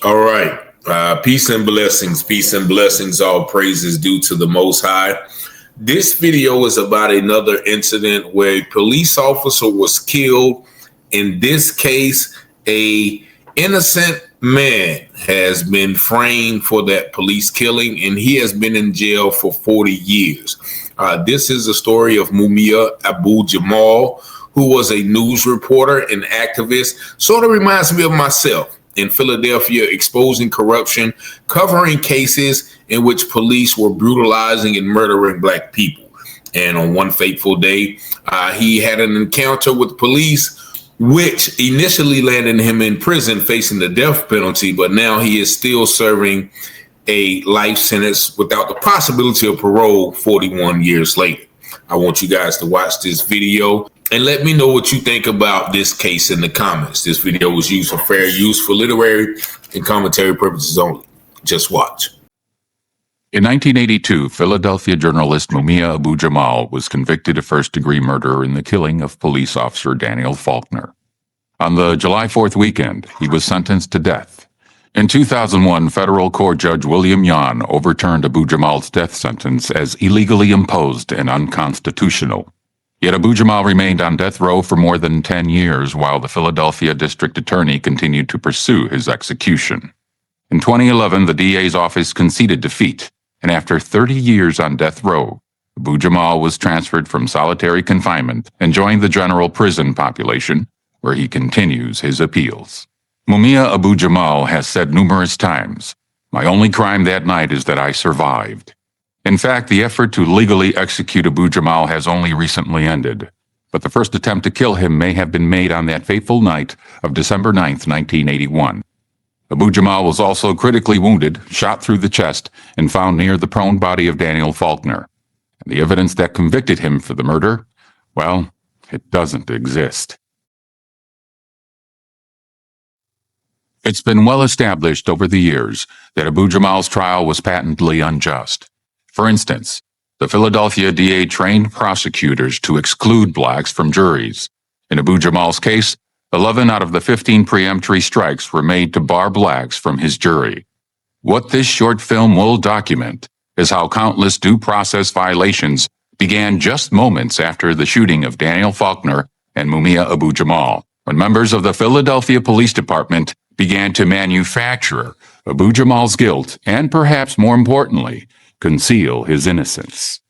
All right. Peace and blessings. Peace and blessings. All praises due to the Most High. This video is about another incident where a police officer was killed. In this case, a innocent man has been framed for that police killing, and he has been in jail for 40 years. This is the story of Mumia Abu Jamal, who was a news reporter and activist. Sort of reminds me of myself in Philadelphia, exposing corruption, covering cases in which police were brutalizing and murdering Black people. And on one fateful day, he had an encounter with police, which initially landed him in prison facing the death penalty, but now he is still serving a life sentence without the possibility of parole 41 years later. I want you guys to watch this video and let me know what you think about this case in the comments. This video was used for fair use for literary and commentary purposes only. Just watch. In 1982, Philadelphia journalist Mumia Abu Jamal was convicted of first-degree murder in the killing of police officer Daniel Faulkner. On the July 4th weekend, he was sentenced to death. In 2001, federal court judge William Yan overturned Abu Jamal's death sentence as illegally imposed and unconstitutional. Yet Abu Jamal remained on death row for more than 10 years while the Philadelphia district attorney continued to pursue his execution. In 2011, the DA's office conceded defeat, and after 30 years on death row, Abu Jamal was transferred from solitary confinement and joined the general prison population, where he continues his appeals. Mumia Abu Jamal has said numerous times, "My only crime that night is that I survived." In fact, the effort to legally execute Abu Jamal has only recently ended, but the first attempt to kill him may have been made on that fateful night of December 9th, 1981. Abu Jamal was also critically wounded, shot through the chest, and found near the prone body of Daniel Faulkner. And the evidence that convicted him for the murder, well, it doesn't exist. It's been well established over the years that Abu Jamal's trial was patently unjust. For instance, the Philadelphia DA trained prosecutors to exclude Blacks from juries. In Abu Jamal's case, 11 out of the 15 preemptory strikes were made to bar Blacks from his jury. What this short film will document is how countless due process violations began just moments after the shooting of Daniel Faulkner and Mumia Abu Jamal, when members of the Philadelphia Police Department began to manufacture Abu Jamal's guilt and, perhaps more importantly, conceal his innocence.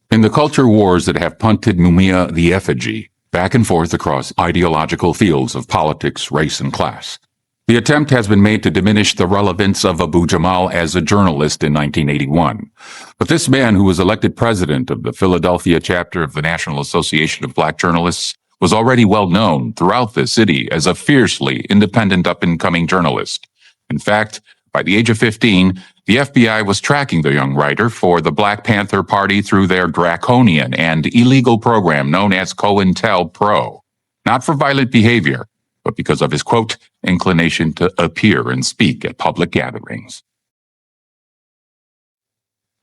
In the culture wars that have punted Mumia the effigy back and forth across ideological fields of politics, race, and class, the attempt has been made to diminish the relevance of Abu Jamal as a journalist in 1981. But this man, who was elected president of the Philadelphia chapter of the National Association of Black Journalists, was already well known throughout the city as a fiercely independent up-and-coming journalist. In fact, by the age of 15, the FBI was tracking the young writer for the Black Panther Party through their draconian and illegal program known as COINTELPRO, not for violent behavior, but because of his, quote, inclination to appear and speak at public gatherings.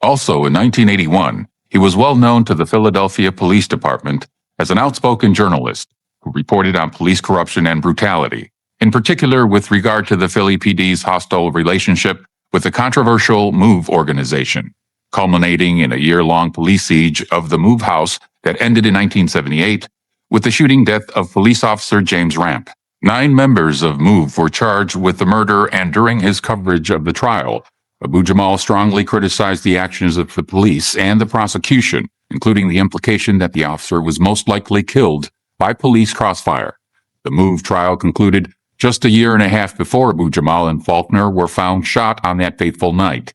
Also, in 1981, he was well known to the Philadelphia Police Department as an outspoken journalist who reported on police corruption and brutality, in particular with regard to the Philly PD's hostile relationship with the controversial MOVE organization, culminating in a year-long police siege of the MOVE House that ended in 1978 with the shooting death of police officer James Ramp. 9 members of MOVE were charged with the murder, and during his coverage of the trial, Abu Jamal strongly criticized the actions of the police and the prosecution, including the implication that the officer was most likely killed by police crossfire. The MOVE trial concluded just a year and a half before Abu Jamal and Faulkner were found shot on that fateful night.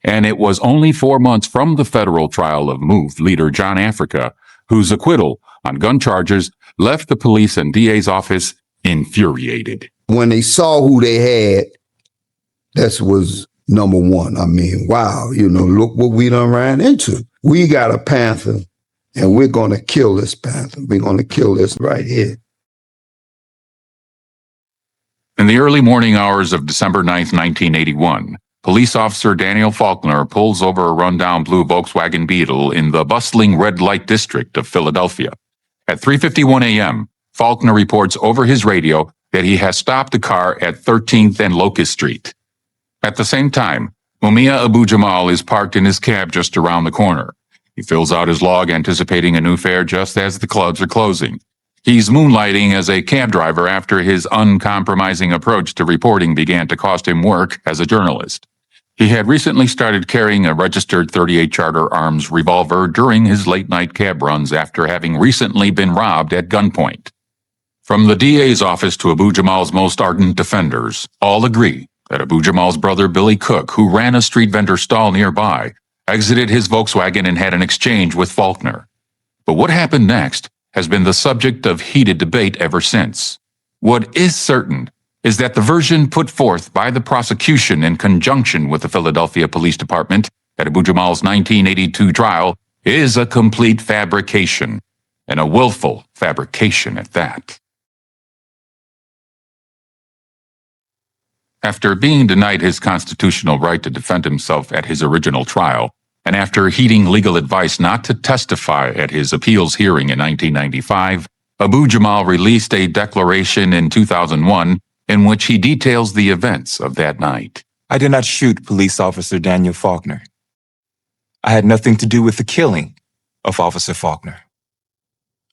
And it was only 4 months from the federal trial of MOVE leader John Africa, whose acquittal on gun charges left the police and DA's office infuriated. When they saw who they had, that was number one. I mean, wow, look what we done ran into. We got a Panther, and we're going to kill this Panther. We're going to kill this right here. In the early morning hours of December 9th, 1981, police officer Daniel Faulkner pulls over a rundown blue Volkswagen Beetle in the bustling red light district of Philadelphia. At 3:51 a.m., Faulkner reports over his radio that he has stopped the car at 13th and Locust Street. At the same time, Mumia Abu Jamal is parked in his cab just around the corner. He fills out his log anticipating a new fare just as the clubs are closing. He's moonlighting as a cab driver after his uncompromising approach to reporting began to cost him work as a journalist. He had recently started carrying a registered .38 Charter Arms revolver during his late-night cab runs after having recently been robbed at gunpoint. From the DA's office to Abu Jamal's most ardent defenders, all agree that Abu Jamal's brother Billy Cook, who ran a street vendor stall nearby, exited his Volkswagen and had an exchange with Faulkner. But what happened next has been the subject of heated debate ever since. What is certain is that the version put forth by the prosecution in conjunction with the Philadelphia Police Department at Abu Jamal's 1982 trial is a complete fabrication, and a willful fabrication at that. After being denied his constitutional right to defend himself at his original trial, and after heeding legal advice not to testify at his appeals hearing in 1995, Abu Jamal released a declaration in 2001 in which he details the events of that night. I did not shoot police officer Daniel Faulkner. I had nothing to do with the killing of Officer Faulkner.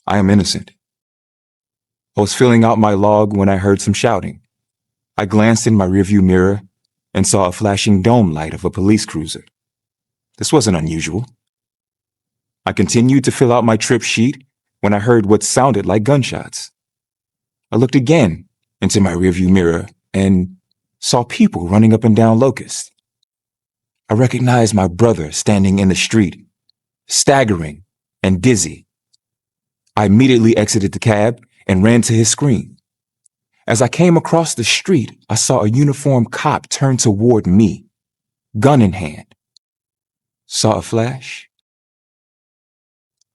I am innocent. I was filling out my log when I heard some shouting. I glanced in my rearview mirror and saw a flashing dome light of a police cruiser. This wasn't unusual. I continued to fill out my trip sheet when I heard what sounded like gunshots. I looked again into my rearview mirror and saw people running up and down Locust. I recognized my brother standing in the street, staggering and dizzy. I immediately exited the cab and ran to his screen. As I came across the street, I saw a uniformed cop turn toward me, gun in hand. Saw a flash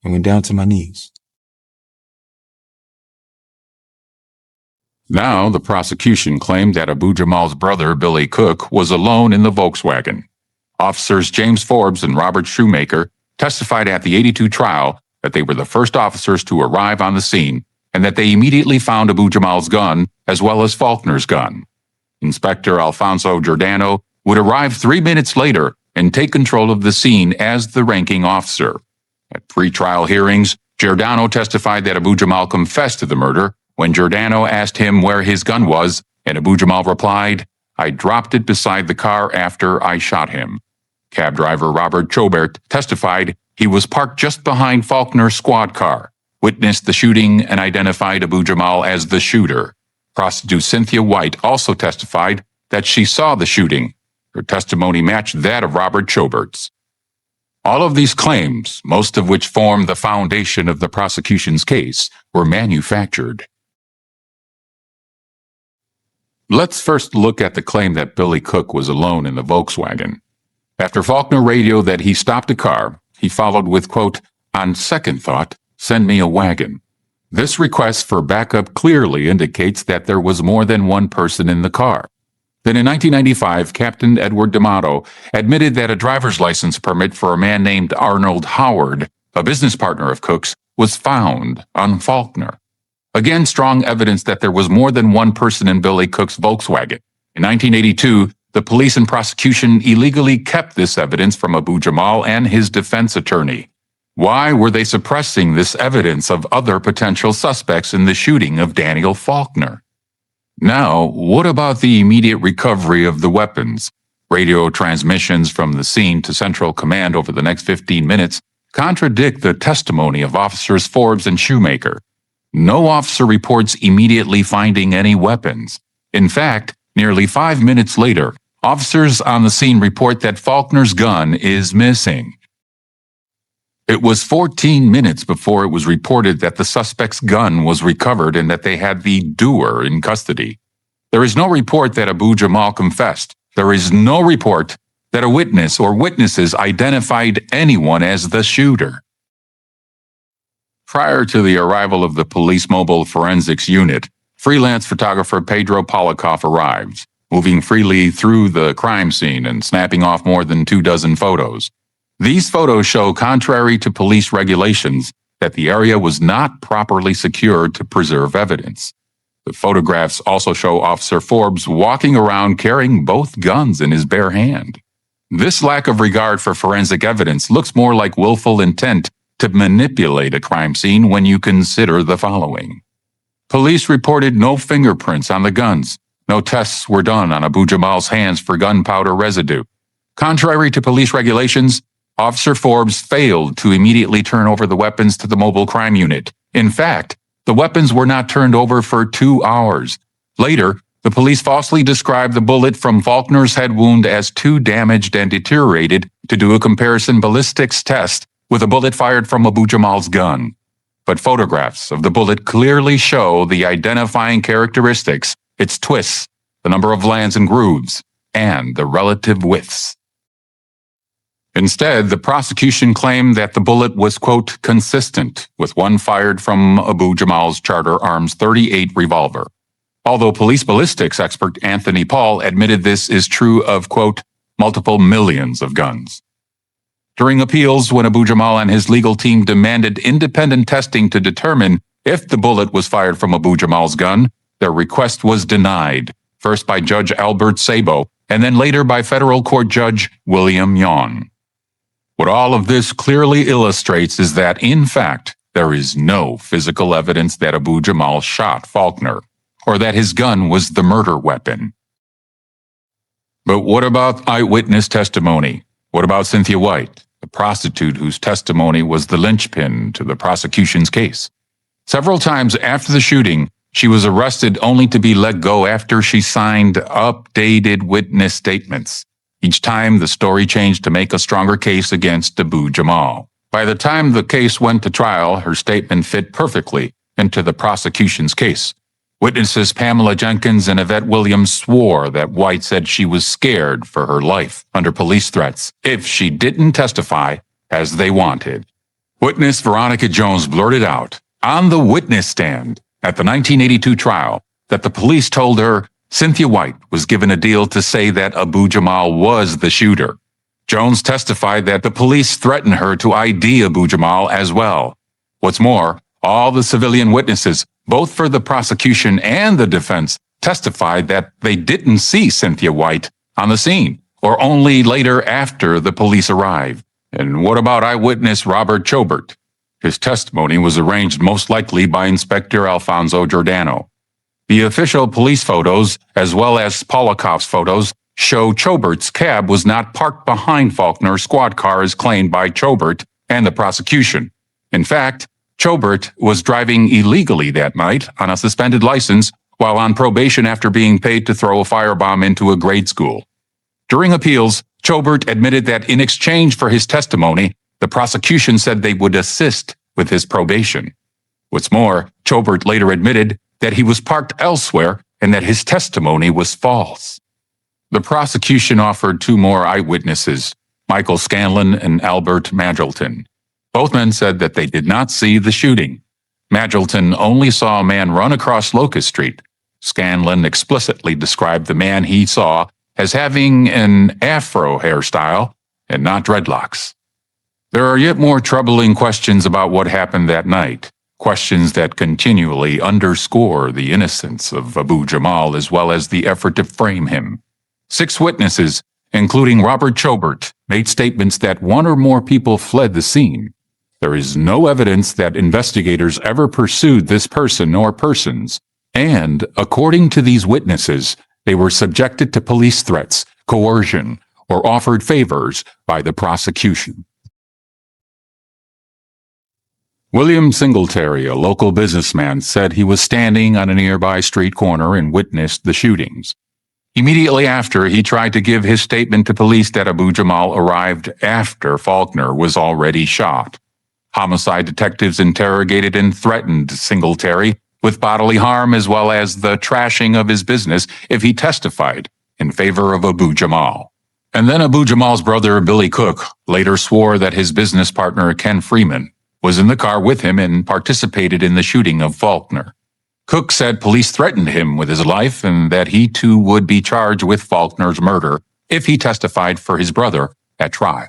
and went down to my knees. Now, the prosecution claimed that Abu Jamal's brother, Billy Cook, was alone in the Volkswagen. Officers James Forbes and Robert Shoemaker testified at the 82 trial that they were the first officers to arrive on the scene and that they immediately found Abu Jamal's gun as well as Faulkner's gun. Inspector Alfonso Giordano would arrive 3 minutes later and take control of the scene as the ranking officer. At pre-trial hearings, Giordano testified that Abu Jamal confessed to the murder when Giordano asked him where his gun was, and Abu Jamal replied, "I dropped it beside the car after I shot him." Cab driver Robert Chobert testified he was parked just behind Faulkner's squad car, witnessed the shooting, and identified Abu Jamal as the shooter. Prostitute Cynthia White also testified that she saw the shooting. Her testimony matched that of Robert Chobert's. All of these claims, most of which form the foundation of the prosecution's case, were manufactured. Let's first look at the claim that Billy Cook was alone in the Volkswagen. After Faulkner radioed that he stopped the car, he followed with, quote, "On second thought, send me a wagon." This request for backup clearly indicates that there was more than one person in the car. Then in 1995, Captain Edward D'Amato admitted that a driver's license permit for a man named Arnold Howard, a business partner of Cook's, was found on Faulkner. Again, strong evidence that there was more than one person in Billy Cook's Volkswagen. In 1982, the police and prosecution illegally kept this evidence from Abu Jamal and his defense attorney. Why were they suppressing this evidence of other potential suspects in the shooting of Daniel Faulkner? Now, what about the immediate recovery of the weapons? Radio transmissions from the scene to Central Command over the next 15 minutes contradict the testimony of Officers Forbes and Shoemaker. No officer reports immediately finding any weapons. In fact, nearly 5 minutes later, officers on the scene report that Faulkner's gun is missing. It was 14 minutes before it was reported that the suspect's gun was recovered and that they had the doer in custody. There is no report that Abu Jamal confessed. There is no report that a witness or witnesses identified anyone as the shooter. Prior to the arrival of the police mobile forensics unit, freelance photographer Pedro Polikoff arrived, moving freely through the crime scene and snapping off more than 24 photos. These photos show, contrary to police regulations, that the area was not properly secured to preserve evidence. The photographs also show Officer Forbes walking around carrying both guns in his bare hand. This lack of regard for forensic evidence looks more like willful intent to manipulate a crime scene when you consider the following. Police reported no fingerprints on the guns. No tests were done on Abu Jamal's hands for gunpowder residue. Contrary to police regulations, Officer Forbes failed to immediately turn over the weapons to the mobile crime unit. In fact, the weapons were not turned over for 2 hours. Later, the police falsely described the bullet from Faulkner's head wound as too damaged and deteriorated to do a comparison ballistics test with a bullet fired from Abu Jamal's gun. But photographs of the bullet clearly show the identifying characteristics, its twists, the number of lands and grooves, and the relative widths. Instead, the prosecution claimed that the bullet was, quote, consistent with one fired from Abu Jamal's Charter Arms .38 revolver. Although police ballistics expert Anthony Paul admitted this is true of, quote, multiple millions of guns. During appeals, when Abu Jamal and his legal team demanded independent testing to determine if the bullet was fired from Abu Jamal's gun, their request was denied, first by Judge Albert Sabo, and then later by federal court judge William Yon. What all of this clearly illustrates is that, in fact, there is no physical evidence that Abu Jamal shot Faulkner, or that his gun was the murder weapon. But what about eyewitness testimony? What about Cynthia White, the prostitute whose testimony was the linchpin to the prosecution's case? Several times after the shooting, she was arrested only to be let go after she signed updated witness statements. Each time, the story changed to make a stronger case against Abu Jamal. By the time the case went to trial, her statement fit perfectly into the prosecution's case. Witnesses Pamela Jenkins and Yvette Williams swore that White said she was scared for her life under police threats if she didn't testify as they wanted. Witness Veronica Jones blurted out on the witness stand at the 1982 trial that the police told her Cynthia White was given a deal to say that Abu Jamal was the shooter. Jones testified that the police threatened her to ID Abu Jamal as well. What's more, all the civilian witnesses, both for the prosecution and the defense, testified that they didn't see Cynthia White on the scene, or only later after the police arrived. And what about eyewitness Robert Chobert? His testimony was arranged most likely by Inspector Alfonso Giordano. The official police photos, as well as Polikoff's photos, show Chobert's cab was not parked behind Faulkner's squad car as claimed by Chobert and the prosecution. In fact, Chobert was driving illegally that night on a suspended license while on probation after being paid to throw a firebomb into a grade school. During appeals, Chobert admitted that in exchange for his testimony, the prosecution said they would assist with his probation. What's more, Chobert later admitted that he was parked elsewhere and that his testimony was false. The prosecution offered 2 more eyewitnesses, Michael Scanlon and Albert Magilton. Both men said that they did not see the shooting. Magilton only saw a man run across Locust Street. Scanlon explicitly described the man he saw as having an afro hairstyle and not dreadlocks. There are yet more troubling questions about what happened that night. Questions that continually underscore the innocence of Abu Jamal as well as the effort to frame him. 6 witnesses, including Robert Chobert, made statements that 1 or more people fled the scene. There is no evidence that investigators ever pursued this person or persons, and, according to these witnesses, they were subjected to police threats, coercion, or offered favors by the prosecution. William Singletary, a local businessman, said he was standing on a nearby street corner and witnessed the shootings. Immediately after, he tried to give his statement to police that Abu Jamal arrived after Faulkner was already shot. Homicide detectives interrogated and threatened Singletary with bodily harm as well as the trashing of his business if he testified in favor of Abu Jamal. And then Abu Jamal's brother, Billy Cook, later swore that his business partner, Ken Freeman, was in the car with him and participated in the shooting of Faulkner. Cook said police threatened him with his life and that he too would be charged with Faulkner's murder if he testified for his brother at trial.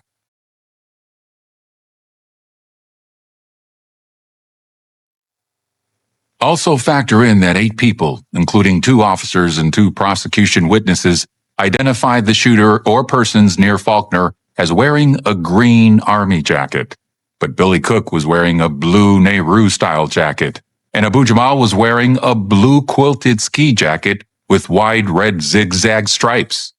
Also factor in that 8 people, including 2 officers and 2 prosecution witnesses, identified the shooter or persons near Faulkner as wearing a green army jacket. But Billy Cook was wearing a blue Nehru-style jacket, and Abu Jamal was wearing a blue quilted ski jacket with wide red zigzag stripes.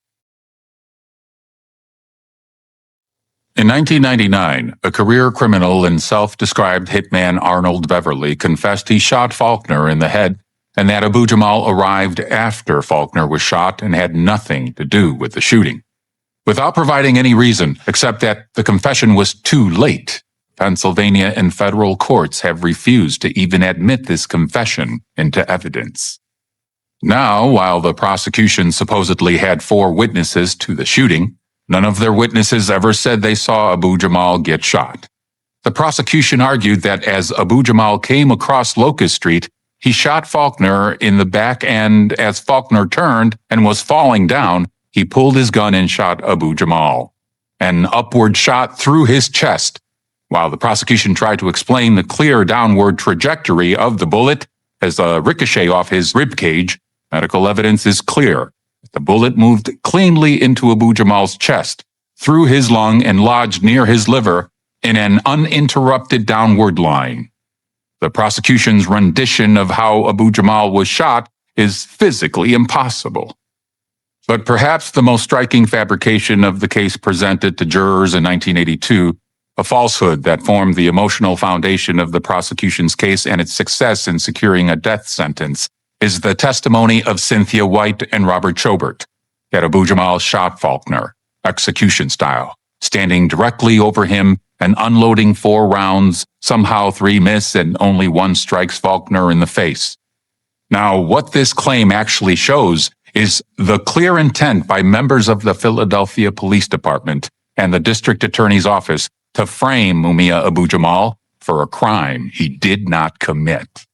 In 1999, a career criminal and self-described hitman Arnold Beverly confessed he shot Faulkner in the head and that Abu Jamal arrived after Faulkner was shot and had nothing to do with the shooting. Without providing any reason except that the confession was too late, Pennsylvania and federal courts have refused to even admit this confession into evidence. Now, while the prosecution supposedly had 4 witnesses to the shooting, none of their witnesses ever said they saw Abu Jamal get shot. The prosecution argued that as Abu Jamal came across Locust Street, he shot Faulkner in the back, and as Faulkner turned and was falling down, he pulled his gun and shot Abu Jamal. An upward shot through his chest. While the prosecution tried to explain the clear downward trajectory of the bullet as a ricochet off his ribcage, medical evidence is clear. The bullet moved cleanly into Abu Jamal's chest, through his lung and lodged near his liver in an uninterrupted downward line. The prosecution's rendition of how Abu Jamal was shot is physically impossible. But perhaps the most striking fabrication of the case presented to jurors in 1982, a falsehood that formed the emotional foundation of the prosecution's case and its success in securing a death sentence, is the testimony of Cynthia White and Robert Chobert that Abu Jamal shot Faulkner, execution style, standing directly over him and unloading 4 rounds, somehow 3 miss and only 1 strikes Faulkner in the face. Now, what this claim actually shows is the clear intent by members of the Philadelphia Police Department and the District Attorney's Office to frame Mumia Abu Jamal for a crime he did not commit.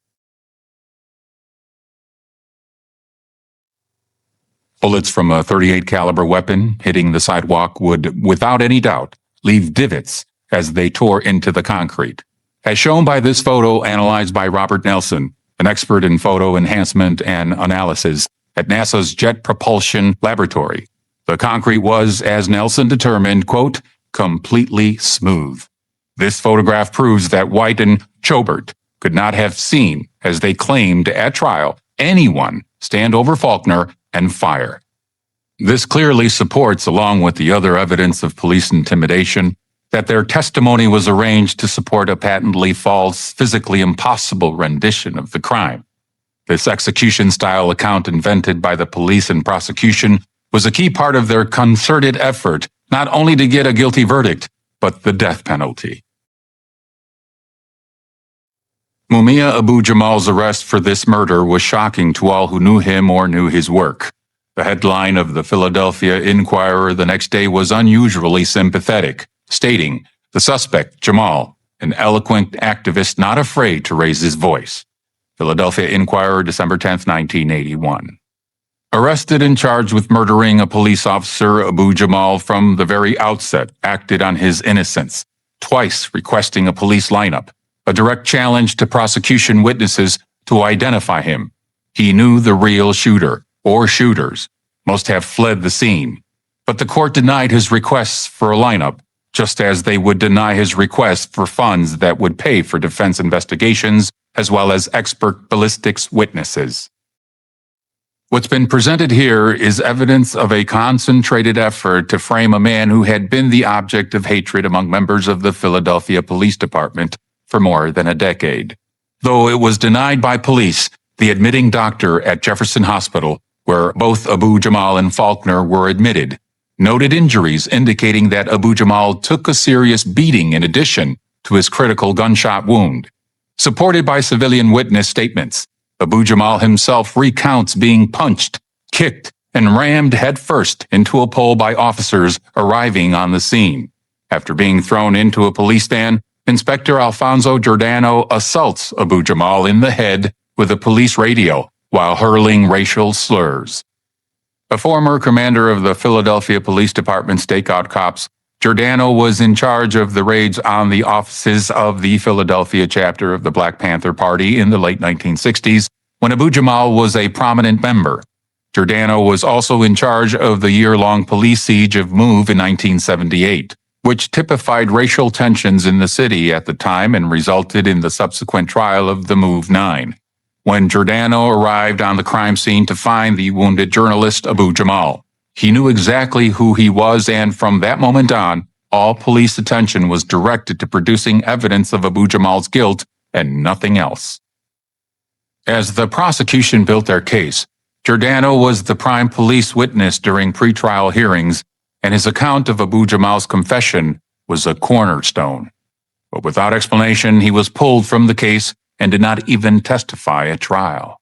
Bullets from a .38 caliber weapon hitting the sidewalk would, without any doubt, leave divots as they tore into the concrete. As shown by this photo analyzed by Robert Nelson, an expert in photo enhancement and analysis at NASA's Jet Propulsion Laboratory, the concrete was, as Nelson determined, quote, completely smooth. This photograph proves that White and Chobert could not have seen, as they claimed at trial, anyone stand over Faulkner and fire. This clearly supports, along with the other evidence of police intimidation, that their testimony was arranged to support a patently false, physically impossible rendition of the crime. This execution-style account invented by the police and prosecution was a key part of their concerted effort not only to get a guilty verdict, but the death penalty. Mumia Abu Jamal's arrest for this murder was shocking to all who knew him or knew his work. The headline of the Philadelphia Inquirer the next day was unusually sympathetic, stating, "The suspect, Jamal, an eloquent activist not afraid to raise his voice." Philadelphia Inquirer, December 10, 1981. Arrested and charged with murdering a police officer, Abu Jamal from the very outset acted on his innocence, twice requesting a police lineup, a direct challenge to prosecution witnesses to identify him. He knew the real shooter, or shooters, must have fled the scene, but the court denied his requests for a lineup, just as they would deny his request for funds that would pay for defense investigations as well as expert ballistics witnesses. What's been presented here is evidence of a concentrated effort to frame a man who had been the object of hatred among members of the Philadelphia Police Department for more than a decade. Though it was denied by police, the admitting doctor at Jefferson Hospital, where both Abu Jamal and Faulkner were admitted, noted injuries indicating that Abu Jamal took a serious beating in addition to his critical gunshot wound. Supported by civilian witness statements, Abu Jamal himself recounts being punched, kicked, and rammed headfirst into a pole by officers arriving on the scene. After being thrown into a police van, Inspector Alfonso Giordano assaults Abu Jamal in the head with a police radio while hurling racial slurs. A former commander of the Philadelphia Police Department stakeout cops, Giordano was in charge of the raids on the offices of the Philadelphia chapter of the Black Panther Party in the late 1960s, when Abu Jamal was a prominent member. Giordano was also in charge of the year-long police siege of Move in 1978, which typified racial tensions in the city at the time and resulted in the subsequent trial of the Move 9. When Giordano arrived on the crime scene to find the wounded journalist Abu Jamal, he knew exactly who he was, and from that moment on, all police attention was directed to producing evidence of Abu Jamal's guilt and nothing else. As the prosecution built their case, Giordano was the prime police witness during pretrial hearings, and his account of Abu Jamal's confession was a cornerstone. But without explanation, he was pulled from the case and did not even testify at trial.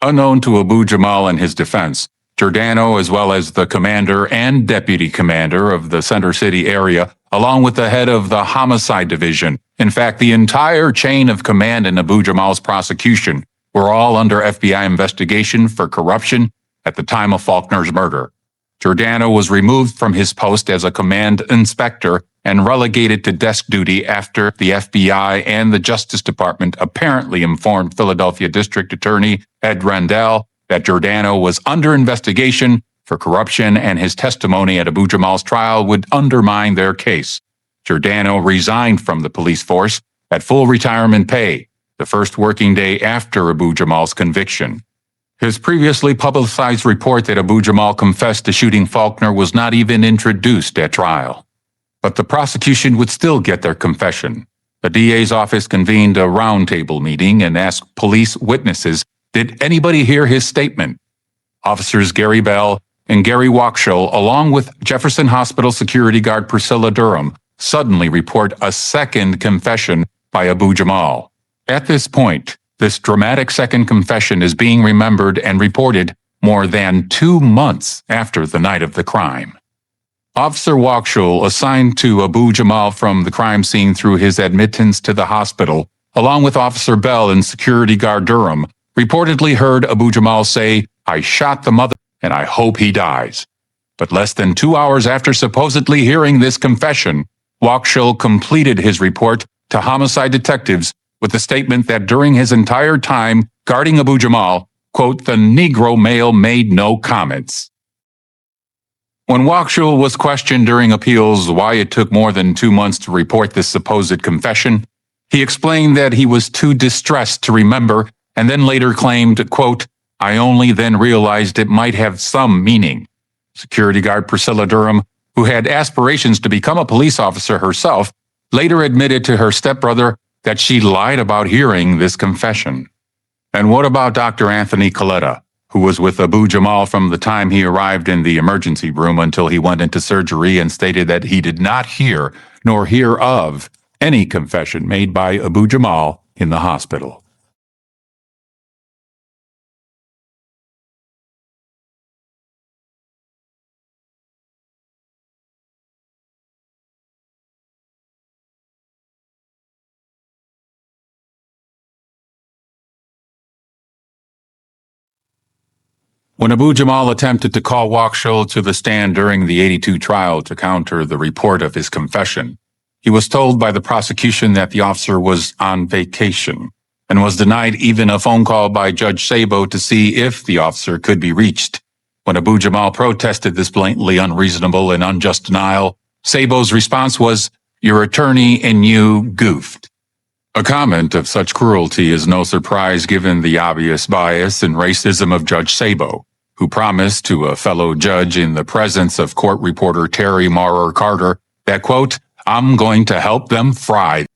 Unknown to Abu Jamal and his defense, Giordano, as well as the commander and deputy commander of the Center City area, along with the head of the homicide division, in fact, the entire chain of command in Abu Jamal's prosecution, were all under FBI investigation for corruption at the time of Faulkner's murder. Giordano was removed from his post as a command inspector and relegated to desk duty after the FBI and the Justice Department apparently informed Philadelphia District Attorney Ed Rendell that Giordano was under investigation for corruption and his testimony at Abu Jamal's trial would undermine their case. Giordano resigned from the police force at full retirement pay, the first working day after Abu Jamal's conviction. His previously publicized report that Abu Jamal confessed to shooting Faulkner was not even introduced at trial. But the prosecution would still get their confession. The DA's office convened a roundtable meeting and asked police witnesses, did anybody hear his statement? Officers Gary Bell and Gary Wakshull, along with Jefferson Hospital security guard Priscilla Durham, suddenly report a second confession by Abu Jamal. At this point, this dramatic second confession is being remembered and reported more than 2 months after the night of the crime. Officer Wakshull, assigned to Abu Jamal from the crime scene through his admittance to the hospital, along with Officer Bell and security guard Durham, reportedly heard Abu Jamal say, "I shot the mother and I hope he dies." But less than 2 hours after supposedly hearing this confession, Wakshull completed his report to homicide detectives with the statement that during his entire time guarding Abu Jamal, quote, the Negro male made no comments. When Wakshull was questioned during appeals why it took more than 2 months to report this supposed confession, he explained that he was too distressed to remember and then later claimed, quote, I only then realized it might have some meaning. Security guard Priscilla Durham, who had aspirations to become a police officer herself, later admitted to her stepbrother that she lied about hearing this confession. And what about Dr. Anthony Coletta, who was with Abu Jamal from the time he arrived in the emergency room until he went into surgery and stated that he did not hear nor hear of any confession made by Abu Jamal in the hospital? When Abu Jamal attempted to call Wakshull to the stand during the 82 trial to counter the report of his confession, he was told by the prosecution that the officer was on vacation and was denied even a phone call by Judge Sabo to see if the officer could be reached. When Abu Jamal protested this blatantly unreasonable and unjust denial, Sabo's response was, "Your attorney and you goofed." A comment of such cruelty is no surprise given the obvious bias and racism of Judge Sabo, who promised to a fellow judge in the presence of court reporter Terry Maurer Carter that, quote, I'm going to help them fry.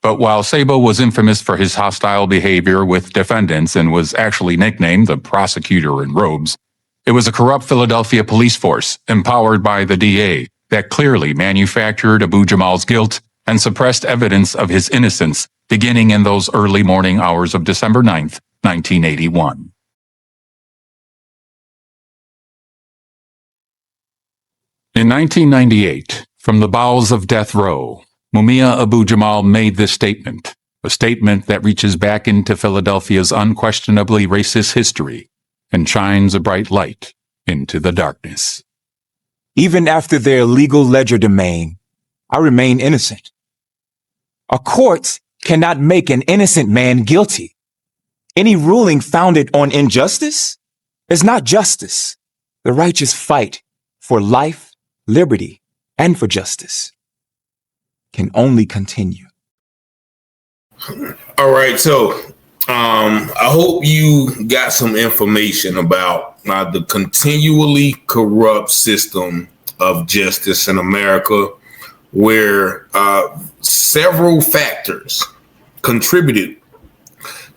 But while Sabo was infamous for his hostile behavior with defendants and was actually nicknamed the prosecutor in robes, it was a corrupt Philadelphia police force, empowered by the DA, that clearly manufactured Abu Jamal's guilt and suppressed evidence of his innocence beginning in those early morning hours of December 9th, 1981. In 1998, from the bowels of death row, Mumia Abu Jamal made this statement, a statement that reaches back into Philadelphia's unquestionably racist history and shines a bright light into the darkness. Even after their legal ledger domain, I remain innocent. A court cannot make an innocent man guilty. Any ruling founded on injustice is not justice. The righteous fight for life, liberty, and for justice can only continue. All right, so I hope you got some information about the continually corrupt system of justice in America, where several factors contributed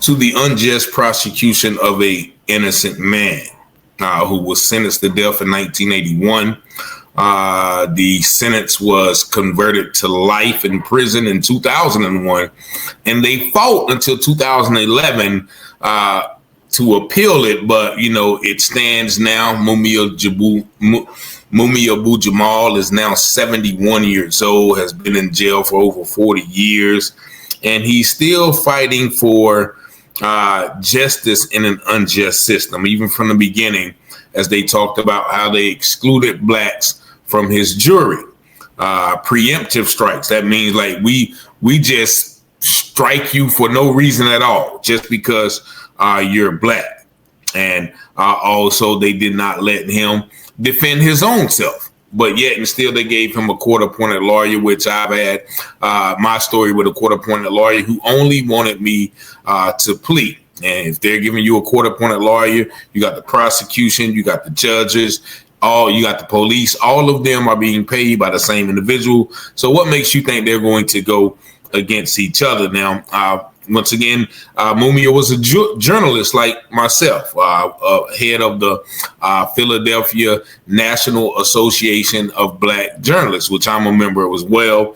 to the unjust prosecution of a innocent man who was sentenced to death in 1981. The sentence was converted to life in prison in 2001, and they fought until 2011 to appeal it. But, you know, it stands now. Mumia Abu Jamal is now 71 years old, has been in jail for over 40 years, and he's still fighting for justice in an unjust system, even from the beginning, as they talked about how they excluded blacks from his jury. Preemptive strikes. That means like we just strike you for no reason at all, just because you're black. And also they did not let him defend his own self, but yet and still they gave him a court-appointed lawyer, which I've had my story with a court-appointed lawyer who only wanted me to plead. And if they're giving you a court-appointed lawyer, you got the prosecution, you got the judges, you got the police, all of them are being paid by the same individual. So what makes you think they're going to go against each other? Now, once again, Mumia was a journalist like myself, head of the Philadelphia National Association of Black Journalists, which I'm a member of as well.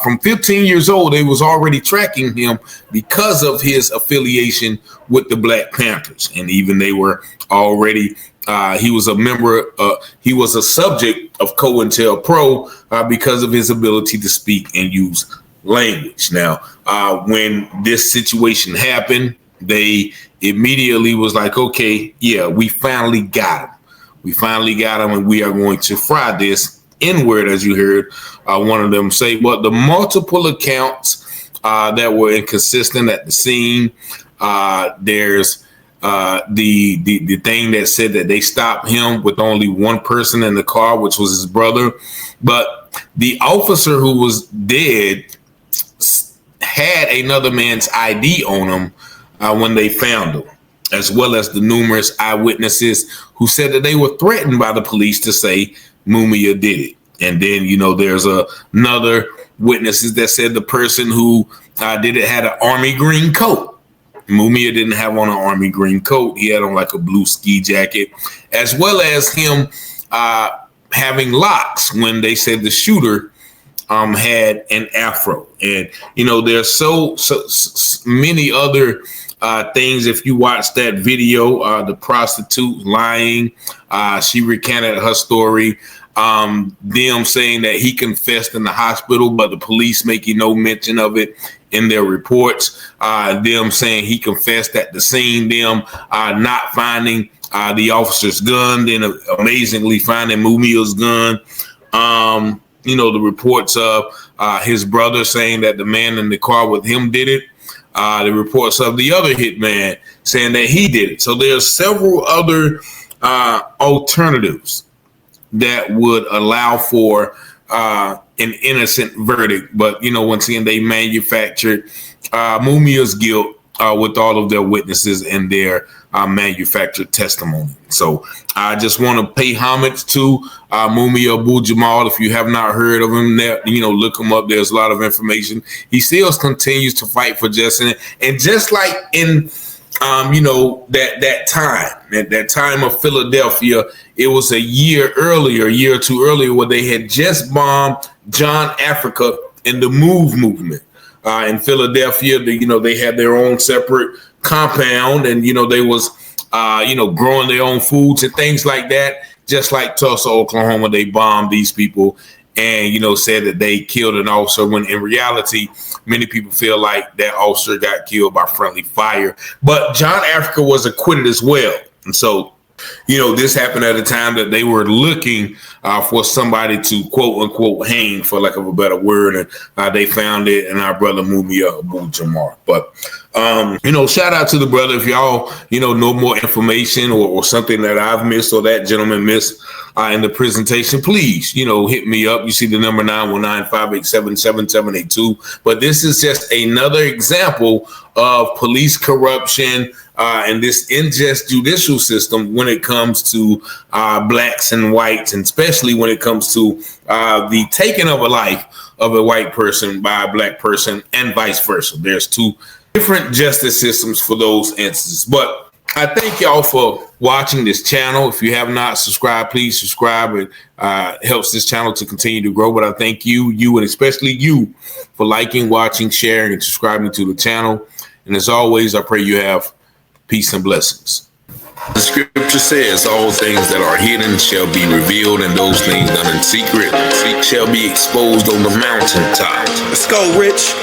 From 15 years old, they was already tracking him because of his affiliation with the Black Panthers. And even they were already, he was a member, he was a subject of COINTELPRO because of his ability to speak and use language. Now, when this situation happened, they immediately was like, okay, yeah, we finally got him. We finally got him, and we are going to fry this N-word, as you heard one of them say. But the multiple accounts that were inconsistent at the scene, there's the thing that said that they stopped him with only one person in the car, which was his brother. But the officer who was dead had another man's ID on him when they found him, as well as the numerous eyewitnesses who said that they were threatened by the police to say Mumia did it. And then, you know, there's another witnesses that said the person who did it had an army green coat. Mumia didn't have on an army green coat. He had on like a blue ski jacket, as well as him having locks when they said the shooter had an afro. And, you know, there's so many other things. If you watch that video, the prostitute lying, she recanted her story. Them saying that he confessed in the hospital, but the police making no mention of it in their reports. Them saying he confessed at the scene. Them not finding the officer's gun, then amazingly finding Mumia's gun. You know, the reports of his brother saying that the man in the car with him did it. The reports of the other hitman saying that he did it. So there's several other alternatives that would allow for an innocent verdict. But, you know, once again, they manufactured Mumia's guilt with all of their witnesses and their manufactured testimony. So I just want to pay homage to Mumia Abu Jamal. If you have not heard of him, you know, look him up. There's a lot of information. He still continues to fight for justice. And just like in, you know, that time of Philadelphia, it was a year or two earlier, where they had just bombed John Africa in the MOVE movement. In Philadelphia, you know, they had their own separate compound, and, you know, they was, you know, growing their own foods and things like that. Just like Tulsa, Oklahoma, they bombed these people and, you know, said that they killed an officer, when in reality, many people feel like that officer got killed by friendly fire. But John Africa was acquitted as well. And so This happened at a time that they were looking for somebody to quote unquote hang, for lack of a better word. And they found it in our brother Mumia Abu Jamal. But, shout out to the brother. If y'all, know more information or something that I've missed or that gentleman missed in the presentation, please, hit me up. You see the number 919-587-7782. But this is just another example of police corruption and this unjust judicial system when it comes to blacks and whites, and especially when it comes to the taking of a life of a white person by a black person and vice versa. There's two different justice systems for those instances. But I thank y'all for watching this channel. If you have not subscribed, please subscribe. It helps this channel to continue to grow. But I thank you, and especially you, for liking, watching, sharing, and subscribing to the channel. And as always, I pray you have peace and blessings. The scripture says all things that are hidden shall be revealed, and those things done in secret shall be exposed on the mountaintop. Let's go, Rich.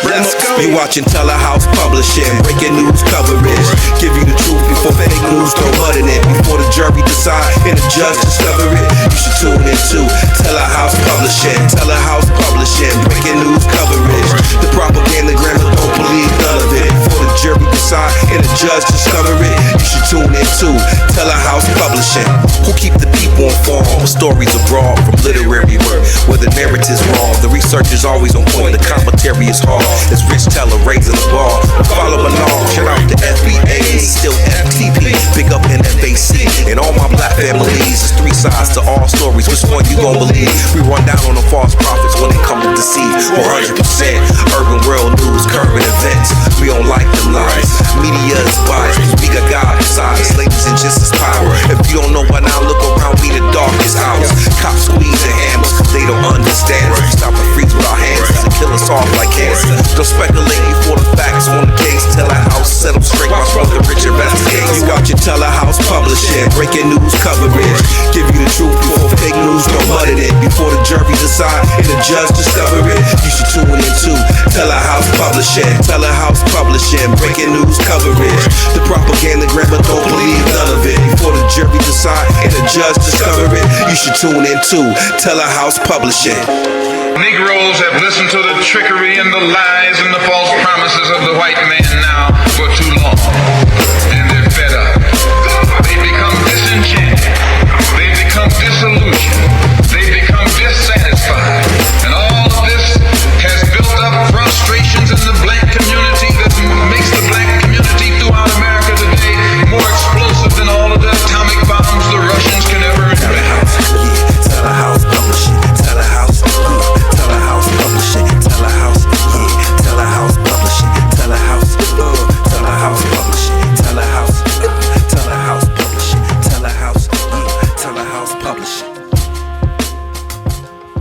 Let's go. You watching Telehouse Publishing, breaking news coverage. Give you the truth before fake news throw mud in it. Before the jury decide and the judge discover it. You should tune in to Telehouse Publishing. Telehouse Publishing, breaking news coverage. The propaganda grammar, don't believe none of it. Before the jury decide and the judge discover it. You should tune in to Telehouse Publishing. Who keep the people informed with stories abroad from literary work where the narrative's wrong. The research is always on point, the commentary is hard. It's Rich Teller raising the bar. Follow along, shout out to FBA, still FTP, big up NFAC, and all my black families. There's three sides to all stories, which one you gon' believe? We run down on the false prophets when they come to deceive. 100% urban world news, current events. We don't like them lies. Media is biased, we got God besides. Ladies and just as power. If you don't know by now, look around, we the darkest hours. Cops squeezing hammers, they don't understand. We stop and freeze with our hands and kill us off like cancer. Don't speculate before the facts on the case. Telehouse set them straight, my brother Rich investigates. You got your Telehouse Publishing, breaking news coverage. Give you the truth before fake news throw mud in it. Before the jury decide and the judge discover it. You should tune in to Telehouse Publishing. Telehouse Publishing, breaking news coverage. The propaganda grammar, don't believe none of it. Before the jury decide and the judge discover it. You should tune in to Telehouse Publishing. Negroes have listened to the trickery and the lies and the false promises of the white man now for too long.